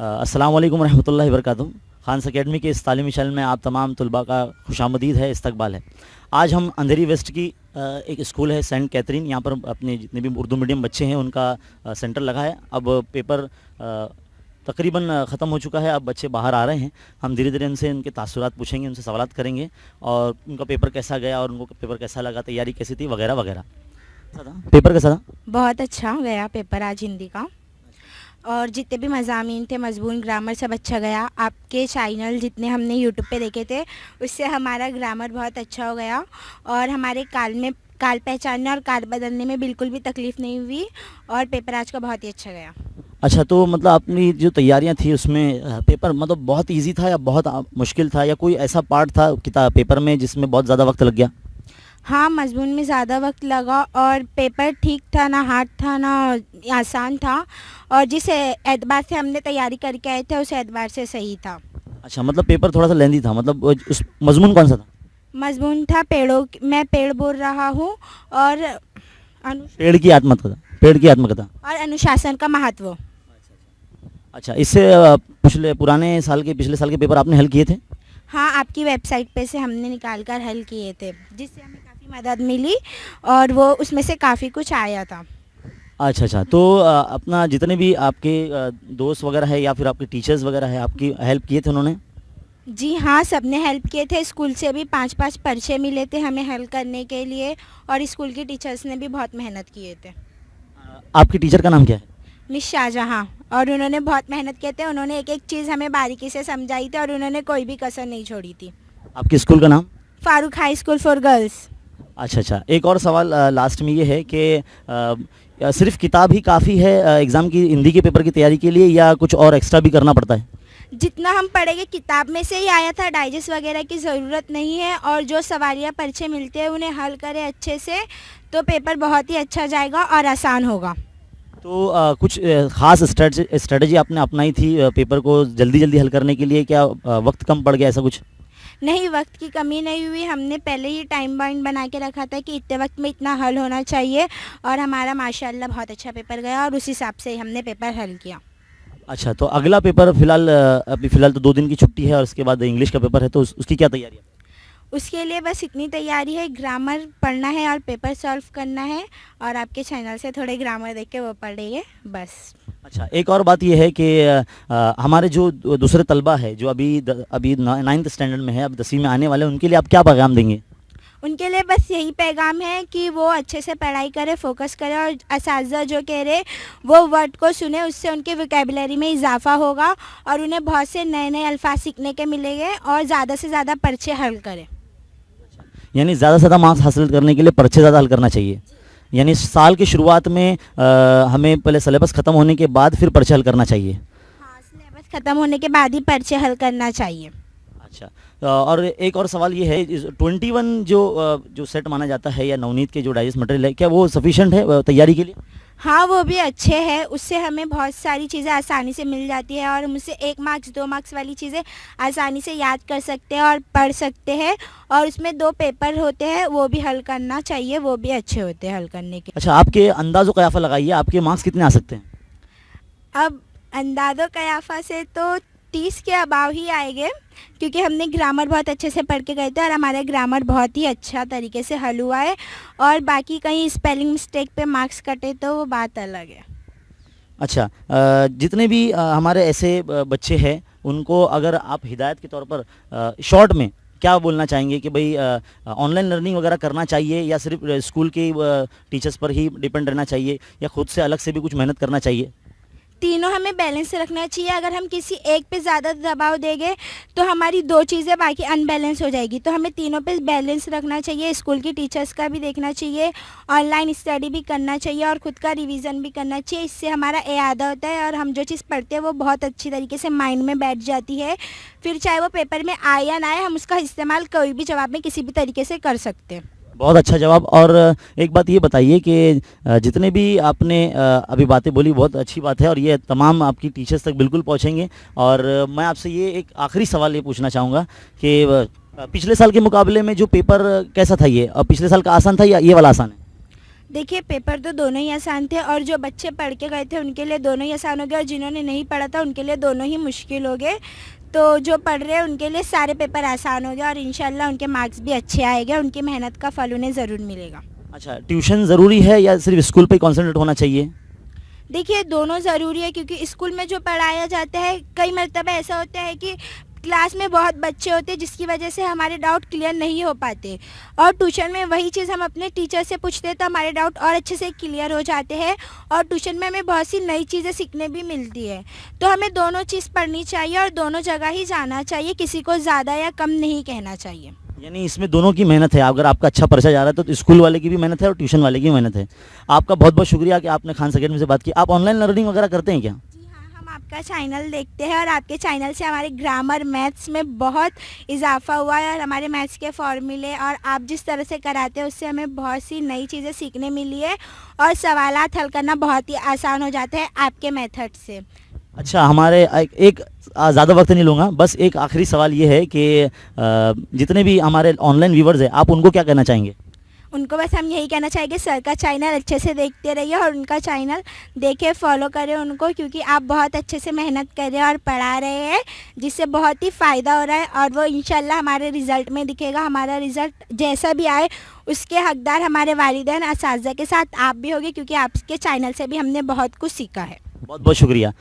अस्सलाम वालेकुम रहमतुल्लाहि व बरकातुहू। खान अकेडमी के इस तालीमी चैनल में आप तमाम तलबा का खुश आमदीद है, इस्तकबाल है। आज हम अंधेरी वेस्ट की एक स्कूल है सेंट कैथरीन, यहाँ पर अपने जितने भी उर्दू मीडियम बच्चे हैं उनका सेंटर लगा है। अब पेपर तकरीबन ख़त्म हो चुका है, अब बच्चे बाहर आ रहे हैं। हम धीरे धीरे उनसे उनके तासुरात पूछेंगे, उनसे सवालात करेंगे और उनका पेपर कैसा गया और उनको पेपर कैसा लगा, तैयारी कैसी थी वगैरह वगैरह। पेपर कैसा था? बहुत अच्छा गया पेपर आज हिंदी का, और जितने भी मज़ामीन थे, मजमून, ग्रामर सब अच्छा गया। आपके चैनल जितने हमने यूट्यूब पे देखे थे उससे हमारा ग्रामर बहुत अच्छा हो गया और हमारे काल पहचानने और काल बदलने में बिल्कुल भी तकलीफ़ नहीं हुई और पेपर आज का बहुत ही अच्छा गया। अच्छा, तो मतलब अपनी जो तैयारियां थी उसमें पेपर मतलब बहुत इजी था या बहुत मुश्किल था, या कोई ऐसा पार्ट था किताब पेपर में जिसमें बहुत ज़्यादा वक्त लग गया? हाँ, मजमून में ज़्यादा वक्त लगा और पेपर ठीक था, ना हार्ड था ना आसान था, और जिस एतबार से हमने तैयारी करके आए थे उस एतबार से सही था। अच्छा, मतलब पेपर थोड़ा सा लेंदी था, मतलब उस मजमून कौन सा था? मजमून था मैं पेड़ बोल रहा हूँ और पेड़ की आत्मकथा और अनुशासन का महत्व। अच्छा, इससे पिछले साल के पेपर आपने हल किए थे? हाँ, आपकी वेबसाइट पे से हमने निकाल कर हल किए थे, जिससे हमें काफ़ी मदद मिली और वो उसमें से काफ़ी कुछ आया था। अच्छा, तो अपना जितने भी आपके दोस्त वगैरह है या फिर आपके टीचर्स वगैरह है, आपकी हेल्प किए थे उन्होंने? जी हाँ, सबने हेल्प किए थे। स्कूल से भी 5-5 पर्चे मिले थे हमें हल करने के लिए और स्कूल के टीचर्स ने भी बहुत मेहनत किए थे। आपके टीचर का नाम क्या है? मिस शाहजहाँ, और उन्होंने बहुत मेहनत किए थे। उन्होंने एक एक चीज़ हमें बारीकी से समझाई थी और उन्होंने कोई भी कसर नहीं छोड़ी थी। आपके स्कूल का नाम? Farooq high school for girls. अच्छा, एक और सवाल लास्ट में ये है कि सिर्फ किताब ही काफ़ी है एग्ज़ाम की हिंदी के पेपर की तैयारी के लिए, या कुछ और एक्स्ट्रा भी करना पड़ता है? जितना हम पढ़ेंगे किताब में से ही आया था, डाइजेस्ट वगैरह की ज़रूरत नहीं है, और जो सवालिया पर्चे मिलते हैं उन्हें हल करें अच्छे से तो पेपर बहुत ही अच्छा जाएगा और आसान होगा। तो कुछ ख़ास स्ट्रेटजी आपने अपनाई थी पेपर को जल्दी हल करने के लिए, क्या वक्त कम पड़ गया ऐसा कुछ? नहीं, वक्त की कमी नहीं हुई। हमने पहले ही टाइम बाउंड बना के रखा था कि इतने वक्त में इतना हल होना चाहिए और हमारा माशाल्लाह बहुत अच्छा पेपर गया और उस हिसाब से हमने पेपर हल किया। अच्छा, तो अगला पेपर अभी फ़िलहाल तो 2 दिन की छुट्टी है और उसके बाद इंग्लिश का पेपर है, तो उसकी क्या तैयारी है? उसके लिए बस इतनी तैयारी है, ग्रामर पढ़ना है और पेपर सॉल्व करना है, और आपके चैनल से थोड़े ग्रामर देख के वो पढ़ेंगे बस। अच्छा, एक और बात ये है कि हमारे जो दूसरे तलबा है जो अभी 9th स्टैंडर्ड में है, अब 10वीं में आने वाले हैं, उनके लिए आप क्या पैगाम देंगे? उनके लिए बस यही पैगाम है कि वो अच्छे से पढ़ाई करें, फोकस करें और असातिज़ा जो कह रहे वो वर्ड को सुने, उससे उनके वोकैबुलरी में इजाफा होगा और उन्हें बहुत से नए नए अल्फाज सीखने के मिलेंगे, और ज़्यादा से ज़्यादा पर्चे हल करें। यानी ज़्यादा से ज़्यादा मार्क्स हासिल करने के लिए पर्चे ज़्यादा हल करना चाहिए। यानी साल की शुरुआत में हमें पहले सिलेबस ख़त्म होने के बाद फिर पर्चे हल करना चाहिए। हाँ, सिलेबस ख़त्म होने के बाद ही पर्चे हल करना चाहिए। अच्छा, और एक और सवाल ये है, 21 जो सेट माना जाता है या नवनीत के जो डाइजेस्ट मटेरियल है, क्या वो सफिशेंट है तैयारी के लिए? हाँ, वो भी अच्छे हैं। उससे हमें बहुत सारी चीज़ें आसानी से मिल जाती है और हम उससे 1 मार्क्स 2 मार्क्स वाली चीज़ें आसानी से याद कर सकते हैं और पढ़ सकते हैं, और उसमें 2 पेपर होते हैं वो भी हल करना चाहिए, वो भी अच्छे होते हैं हल करने के। अच्छा, आपके अंदाज़ो कयाफ़ा लगाइए, आपके मार्क्स कितने आ सकते हैं? अब अंदाज़ो कयाफ़ा से तो 30 के अबाव ही आएंगे, क्योंकि हमने ग्रामर बहुत अच्छे से पढ़ के गए थे और हमारा ग्रामर बहुत ही अच्छा तरीके से हल हुआ है, और बाकी कहीं स्पेलिंग मिस्टेक पे मार्क्स कटे तो वो बात अलग है। अच्छा, जितने भी हमारे ऐसे बच्चे हैं उनको अगर आप हिदायत के तौर पर शॉर्ट में क्या बोलना चाहेंगे कि भाई ऑनलाइन लर्निंग वगैरह करना चाहिए या सिर्फ स्कूल के टीचर्स पर ही डिपेंड रहना चाहिए, या खुद से अलग से भी कुछ मेहनत करना चाहिए? तीनों हमें बैलेंस रखना चाहिए। अगर हम किसी एक पे ज़्यादा दबाव देंगे तो हमारी 2 चीज़ें बाकी अनबैलेंस हो जाएगी, तो हमें तीनों पे बैलेंस रखना चाहिए। स्कूल की टीचर्स का भी देखना चाहिए, ऑनलाइन स्टडी भी करना चाहिए और ख़ुद का रिवीजन भी करना चाहिए। इससे हमारा इरादा होता है और हम जो चीज़ पढ़ते हैं वो बहुत अच्छी तरीके से माइंड में बैठ जाती है। फिर चाहे वो पेपर में आए या ना आए, हम उसका इस्तेमाल कोई भी जवाब में किसी भी तरीके से कर सकते हैं। बहुत अच्छा जवाब। और एक बात ये बताइए कि जितने भी आपने अभी बातें बोली बहुत अच्छी बात है और ये तमाम आपकी टीचर्स तक बिल्कुल पहुंचेंगे। और मैं आपसे ये एक आखिरी सवाल ये पूछना चाहूँगा कि पिछले साल के मुकाबले में जो पेपर कैसा था ये, और पिछले साल का आसान था या ये वाला आसान है? देखिए पेपर तो दोनों ही आसान थे और जो बच्चे पढ़ के गए थे उनके लिए दोनों ही आसान हो गए और जिन्होंने नहीं पढ़ा था उनके लिए दोनों ही मुश्किल हो गए। तो जो पढ़ रहे हैं उनके लिए सारे पेपर आसान हो गए और इंशाल्लाह उनके मार्क्स भी अच्छे आएंगे, उनकी मेहनत का फल उन्हें ज़रूर मिलेगा। अच्छा, ट्यूशन ज़रूरी है या सिर्फ स्कूल पे कॉन्सेंट्रेट होना चाहिए? देखिए दोनों ज़रूरी है क्योंकि स्कूल में जो पढ़ाया जाता है कई मरतबा ऐसा होता है कि क्लास में बहुत बच्चे होते हैं जिसकी वजह से हमारे डाउट क्लियर नहीं हो पाते और ट्यूशन में वही चीज़ हम अपने टीचर से पूछते हैं तो हमारे डाउट और अच्छे से क्लियर हो जाते हैं और ट्यूशन में हमें बहुत सी नई चीज़ें सीखने भी मिलती है। तो हमें दोनों चीज़ पढ़नी चाहिए और दोनों जगह ही जाना चाहिए, किसी को ज़्यादा या कम नहीं कहना चाहिए। यानी इसमें दोनों की मेहनत है, अगर आपका अच्छा पर्चा जा रहा है तो स्कूल वाले की भी मेहनत है और ट्यूशन वाले की भी मेहनत है। आपका बहुत बहुत शुक्रिया कि आपने खान अकेडमी से बात की। आप ऑनलाइन लर्निंग वगैरह करते हैं क्या? जी हाँ, हम आपका चैनल देखते हैं और आपके चैनल से हमारे ग्रामर मैथ्स में बहुत इजाफा हुआ है और हमारे मैथ्स के फॉर्मूले और आप जिस तरह से कराते हैं उससे हमें बहुत सी नई चीज़ें सीखने मिली है और सवालात हल करना बहुत ही आसान हो जाता है आपके मेथड से। अच्छा, हमारे एक ज़्यादा वक्त नहीं लूँगा, बस एक आखिरी सवाल ये है कि जितने भी हमारे ऑनलाइन व्यूवर्स हैं आप उनको क्या कहना चाहेंगे? उनको बस हम यही कहना चाहेंगे सर का चैनल अच्छे से देखते रहिए और उनका चैनल देखें, फॉलो करें उनको, क्योंकि आप बहुत अच्छे से मेहनत कर रहे हैं और पढ़ा रहे हैं जिससे बहुत ही फ़ायदा हो रहा है और वो इंशाल्लाह हमारे रिज़ल्ट में दिखेगा। हमारा रिज़ल्ट जैसा भी आए उसके हकदार हमारे वालिदैन असातिज़ा के साथ आप भी होंगे क्योंकि आपके चैनल से भी हमने बहुत कुछ सीखा है। बहुत बहुत शुक्रिया।